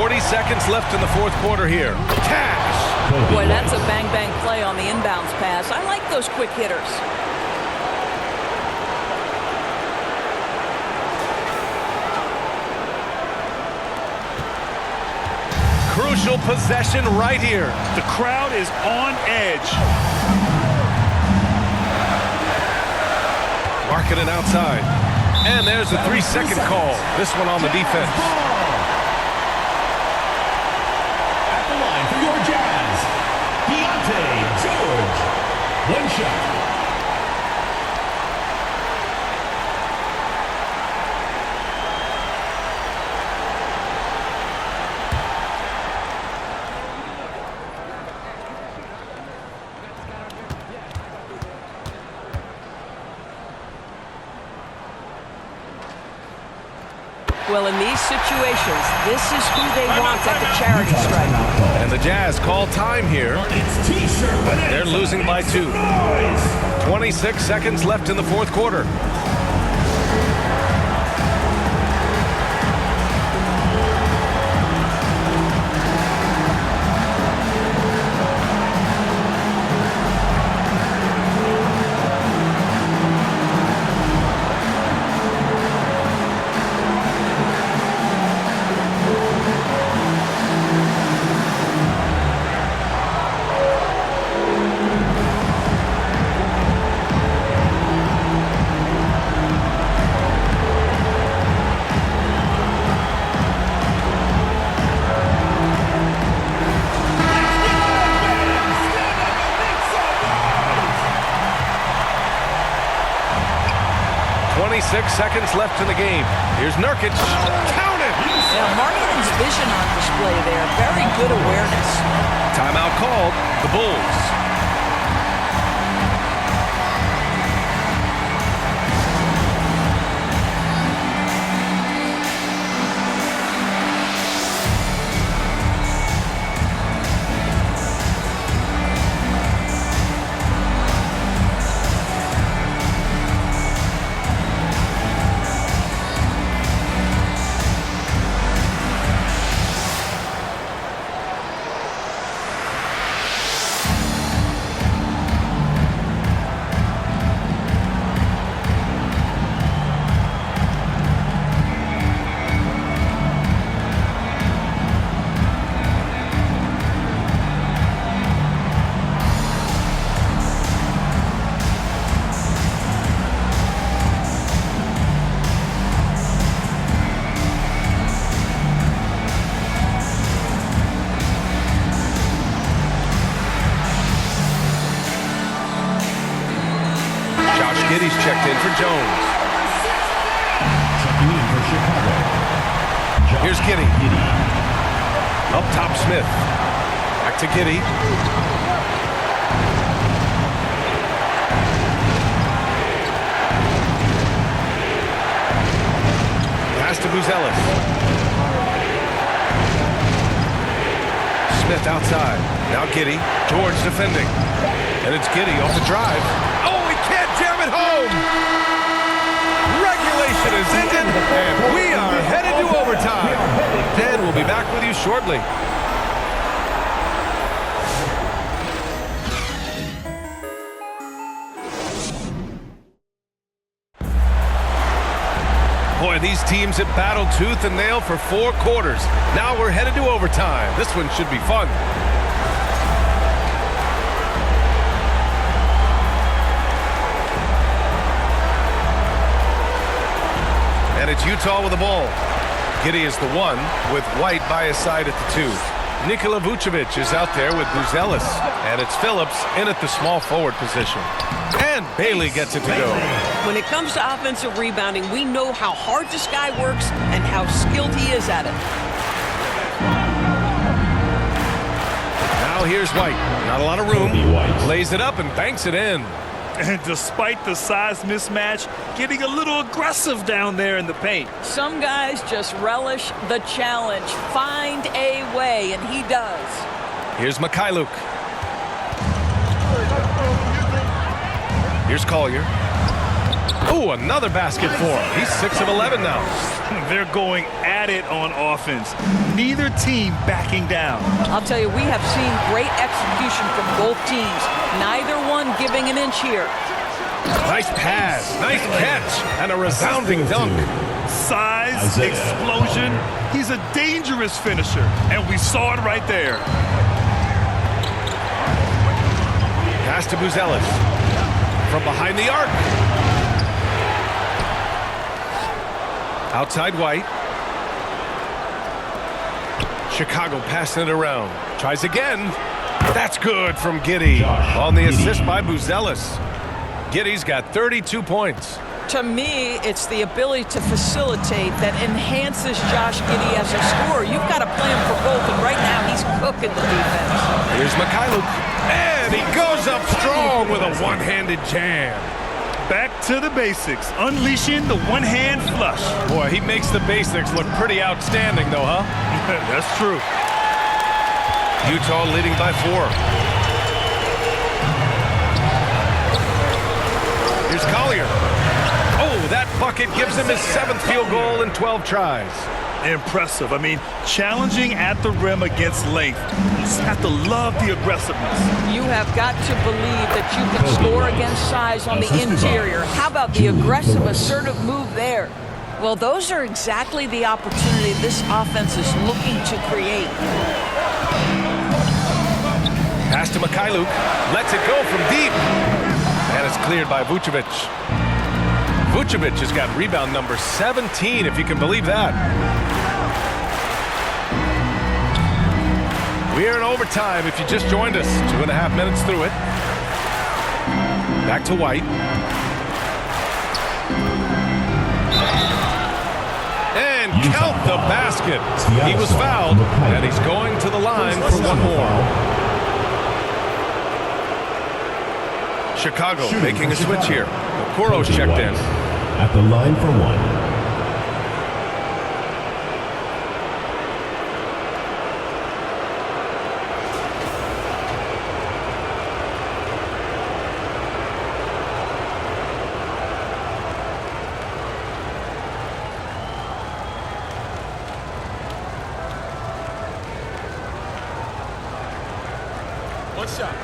40 seconds left in the fourth quarter here. Cash! Boy, that's a bang-bang play on the inbounds pass. I like those quick hitters. Crucial possession right here. The crowd is on edge. Marking it outside. And there's a 3-second call. This one on the defense. At the line for your Jazz, George. One shot. Well, in these situations, this is who they want at the charity stripe. And the Jazz call time here. They're losing by 2. 26 seconds left in the fourth quarter. Seconds left in the game. Here's Nurkic. Count it! Now, Markkanen's vision on display there. Very good awareness. Timeout called. The Bulls. He's checked in for Jones. Here's Giddey. Up top, Smith. Back to Giddey. Pass to Buzelis. Smith outside. Now Giddey. George defending. And it's Giddey off the drive. Oh, he can't jam it home! Regulation is ended, and we are headed to overtime. Ted will be back with you shortly. Boy, these teams have battled tooth and nail for 4 quarters. Now we're headed to overtime. This one should be fun. And it's Utah with the ball. Giddey is the 1 with White by his side at the 2. Nikola Vucevic is out there with Buzelis. And it's Phillips in at the small forward position. And Bailey gets it to go. When it comes to offensive rebounding, we know how hard this guy works and how skilled he is at it. Now here's White. Not a lot of room. Lays it up and banks it in. And despite the size mismatch, getting a little aggressive down there in the paint. Some guys just relish the challenge. Find a way, and he does. Here's Mikhailuk. Here's Collier. Ooh, another basket for him. He's 6 of 11 now. They're going at it on offense. Neither team backing down. I'll tell you, we have seen great execution from both teams. Neither one giving an inch here. Nice pass, nice catch, and a resounding dunk. Size, explosion. He's a dangerous finisher, and we saw it right there. Pass to Buzelis. From behind the arc. Outside White. Chicago passing it around. Tries again. That's good from Giddey. On the assist by Buzelis. Giddey's got 32 points. To me, it's the ability to facilitate that enhances Josh Giddey as a scorer. You've got to play him for both, and right now he's cooking the defense. Here's Mikhailuk. And he goes up strong with a one-handed jam. Back to the basics, unleashing the one-hand flush. Boy, he makes the basics look pretty outstanding, though, huh? That's true. Utah leading by 4. Here's Collier. Oh, that bucket gives him his 7th field goal in 12 tries. Impressive. I mean, challenging at the rim against length. You just have to love the aggressiveness. You have got to believe that you can score against size on the interior. How about the aggressive, assertive move there? Well, those are exactly the opportunity this offense is looking to create. Pass to Mikhailuk. Lets it go from deep. And it's cleared by Vucevic. Vucevic has got rebound number 17, if you can believe that. We are in overtime if you just joined us. 2.5 minutes through it. Back to White. And count the basket. He was fouled, and he's going to the line for one more. Chicago making a switch here. Okoro's checked in. At the line for one. One shot.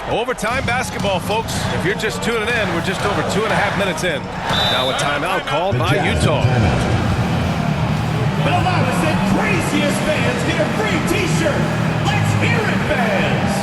Overtime basketball, folks. If you're just tuning in, we're just over 2.5 minutes in. Now a timeout called by Utah. Belmont said craziest fans get a free t-shirt. Let's hear it, fans.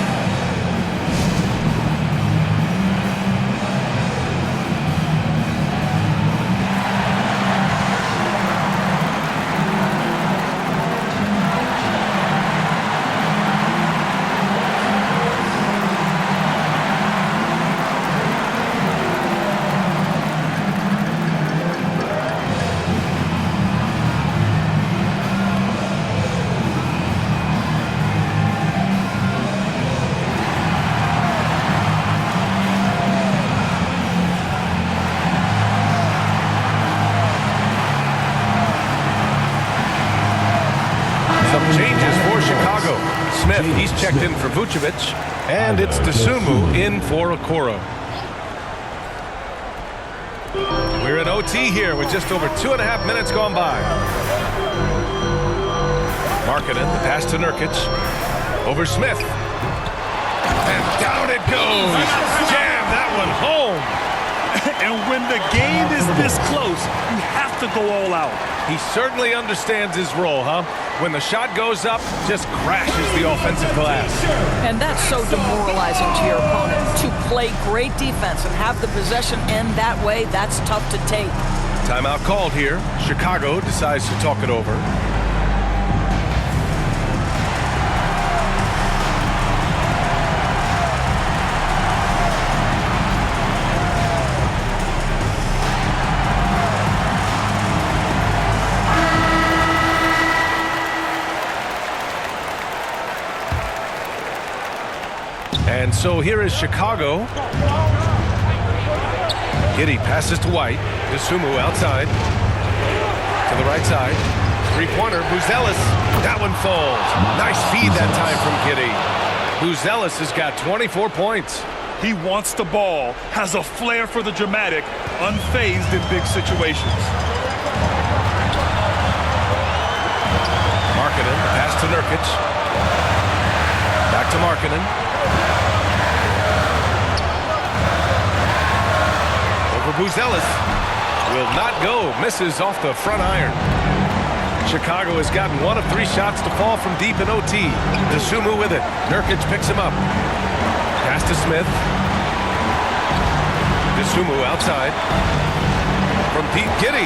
Changes for Chicago. Smith, he's checked in for Vucevic, and it's Dosunmu in for Okoro. We're in OT here with just over 2.5 minutes gone by. Markkanen, the pass to Nurkic. Over Smith. And down it goes. Jam that one home. And when the game is this close, you have to go all out. He certainly understands his role, huh? When the shot goes up, just crashes the offensive glass. And that's so demoralizing to your opponent. To play great defense and have the possession end that way, that's tough to take. Timeout called here. Chicago decides to talk it over. So here is Chicago. Giddey passes to White. Isumu outside. To the right side. Three-pointer. Buzelis. That one falls. Nice feed that time from Giddey. Buzelis has got 24 points. He wants the ball, has a flair for the dramatic, unfazed in big situations. Markkanen, pass to Nurkic. Back to Markkanen. Over Buzelis. Will not go. Misses off the front iron. Chicago has gotten 1 of 3 shots to fall from deep in OT. Isumu with it. Nurkic picks him up. Pass to Smith. Isumu outside. From deep, Giddey.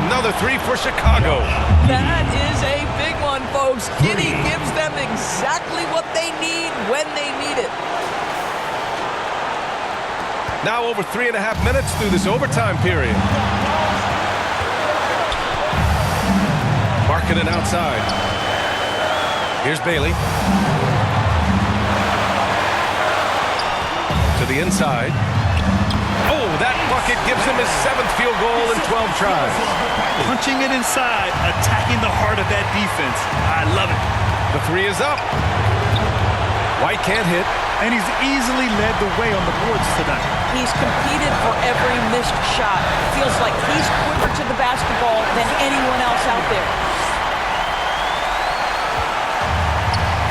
Another 3 for Chicago. That is a big one, folks. Giddey gives them exactly what they need when they need it. Now over 3.5 minutes through this overtime period. Markkanen outside. Here's Bailey. To the inside. Oh, that bucket gives him his 7th field goal in 12 tries. Punching it inside, attacking the heart of that defense. I love it. The 3 is up. White can't hit. And he's easily led the way on the boards tonight. He's competed for every missed shot. Feels like he's quicker to the basketball than anyone else out there.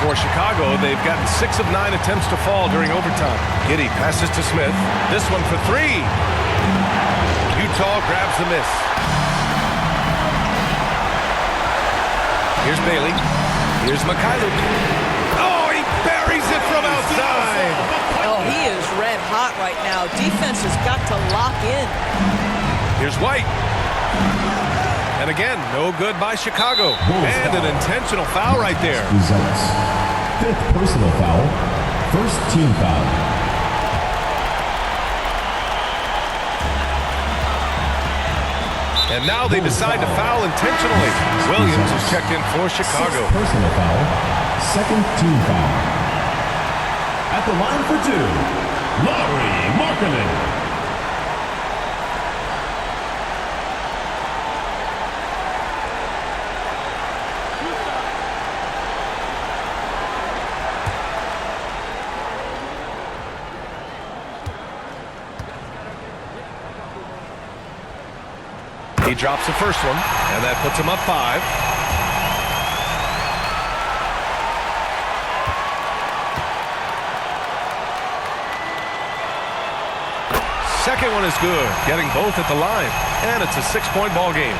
For Chicago, they've gotten 6 of 9 attempts to fall during overtime. Giddey passes to Smith. This one for 3. Utah grabs the miss. Here's Bailey. Here's Mikhailuk. Oh, he buries it from outside. Oh, he is red hot right now. Defense has got to lock in. Here's White. And again, no good by Chicago. And an intentional foul right there. Buzelis. 5th personal foul. 1st team foul. And now they decide to foul intentionally. Williams is checked in for Chicago. 6th personal foul. 2nd team foul. At the line for 2, Markkanen. He drops the first one, and that puts him up 5. Second one is good, getting both at the line, and it's a 6-point ball game.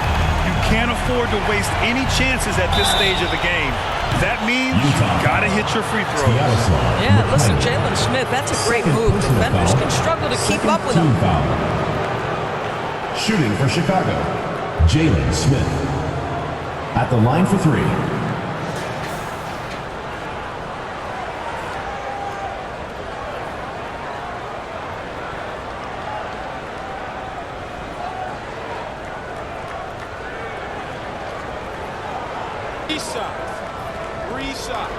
You can't afford to waste any chances at this stage of the game. That means you gotta hit your free throws. Yeah, listen, Jalen Smith, that's a great move. Defenders can struggle to keep up with him. Shooting for Chicago, Jalen Smith. At the line for 3. Three shots.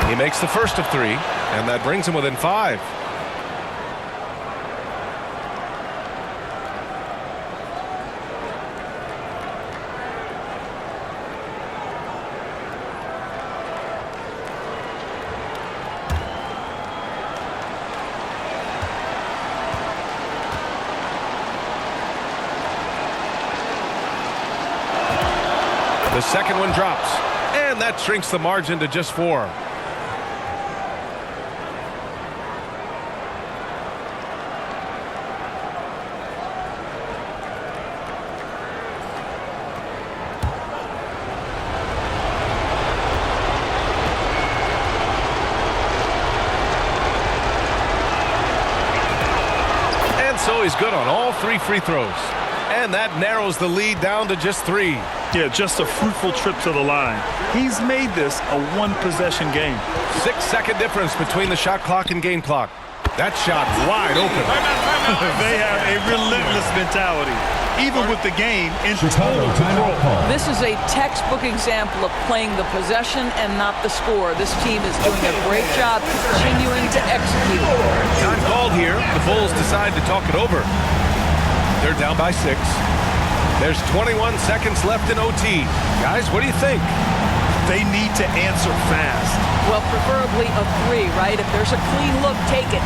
He makes the first of 3, and that brings him within 5. The second one drops, and that shrinks the margin to just 4. And so he's good on all 3 free throws. And that narrows the lead down to just 3. Yeah, just a fruitful trip to the line. He's made this a 1-possession game. 6-second difference between the shot clock and game clock. That shot wide open. They have a relentless mentality, even with the game in Chicago total timeout control. call. This is a textbook example of playing the possession and not the score. This team is doing a great job continuing to execute. Time called here. The Bulls decide to talk it over. They're down by 6. There's 21 seconds left in OT. Guys, what do you think? They need to answer fast. Well, preferably a 3, right? If there's a clean look, take it.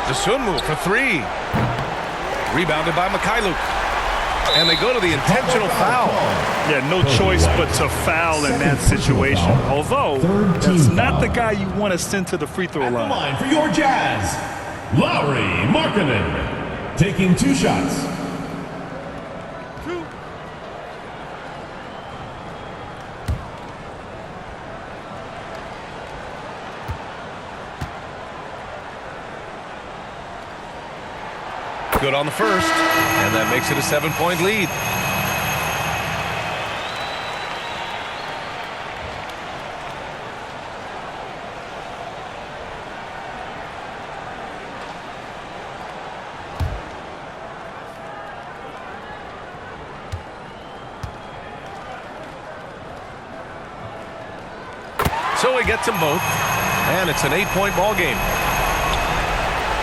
The Sunmu for 3. Rebounded by Mikhailuk. And they go to the intentional foul. Yeah, no choice but to foul in that situation. Although, that's not the guy you want to send to the free throw At the line. line for your Jazz, Lowry Markkanen, taking 2 shots. Good on the first, and that makes it a 7-point lead. So he gets them both, and it's an 8-point ball game.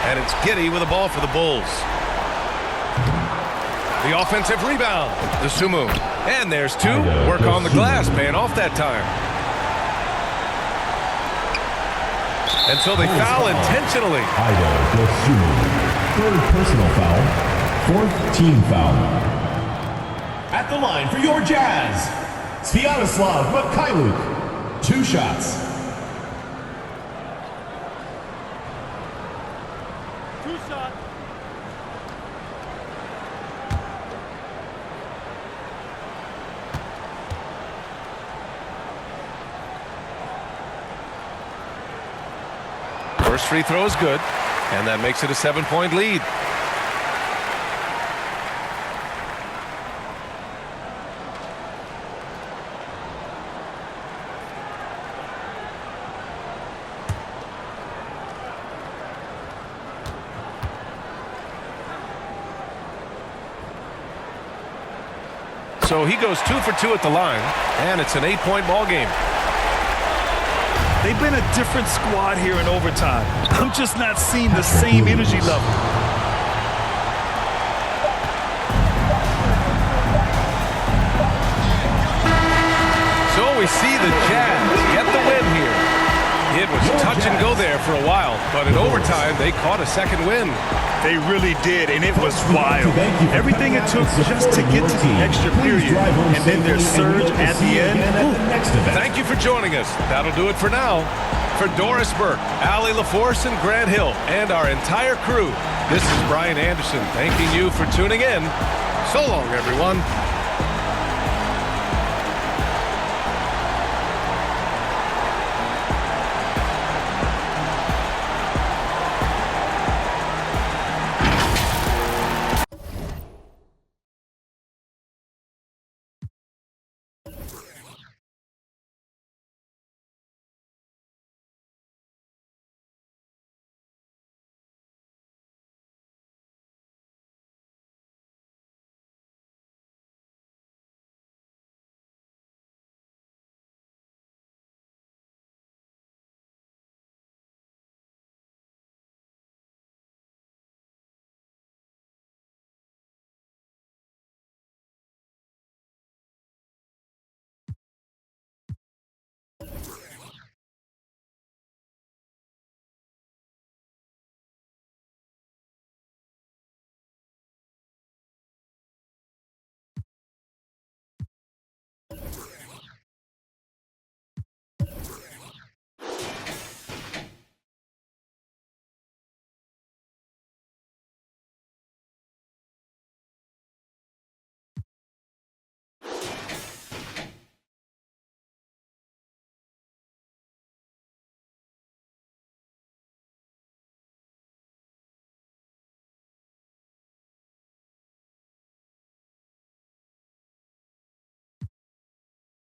And it's Giddey with the ball for the Bulls. The offensive rebound. The Sumu. And there's 2. Work on the glass, paying off that time. And so they foul intentionally. Ido Dosunmu, 3rd personal foul, 4th team foul. At the line for your Jazz, Sviatoslav Mikhailuk, 2 shots. First free throw is good, and that makes it a 7-point lead. So he goes 2 for 2 at the line, and it's an 8-point ball game. They've been a different squad here in overtime. I'm just not seeing the same energy level. So we see the Jazz get the win here. It was touch and go there for a while, but in overtime, they caught a second win. They really did, and it was wild. Everything it took just to get to the extra period, and then their surge at the end. Thank you for joining us. That'll do it for now. For Doris Burke, Allie LaForce, and Grant Hill, and our entire crew, this is Brian Anderson thanking you for tuning in. So long, everyone.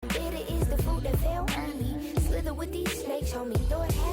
Bitter is the fruit that fell on me. Slither with these snakes, homie. Lord have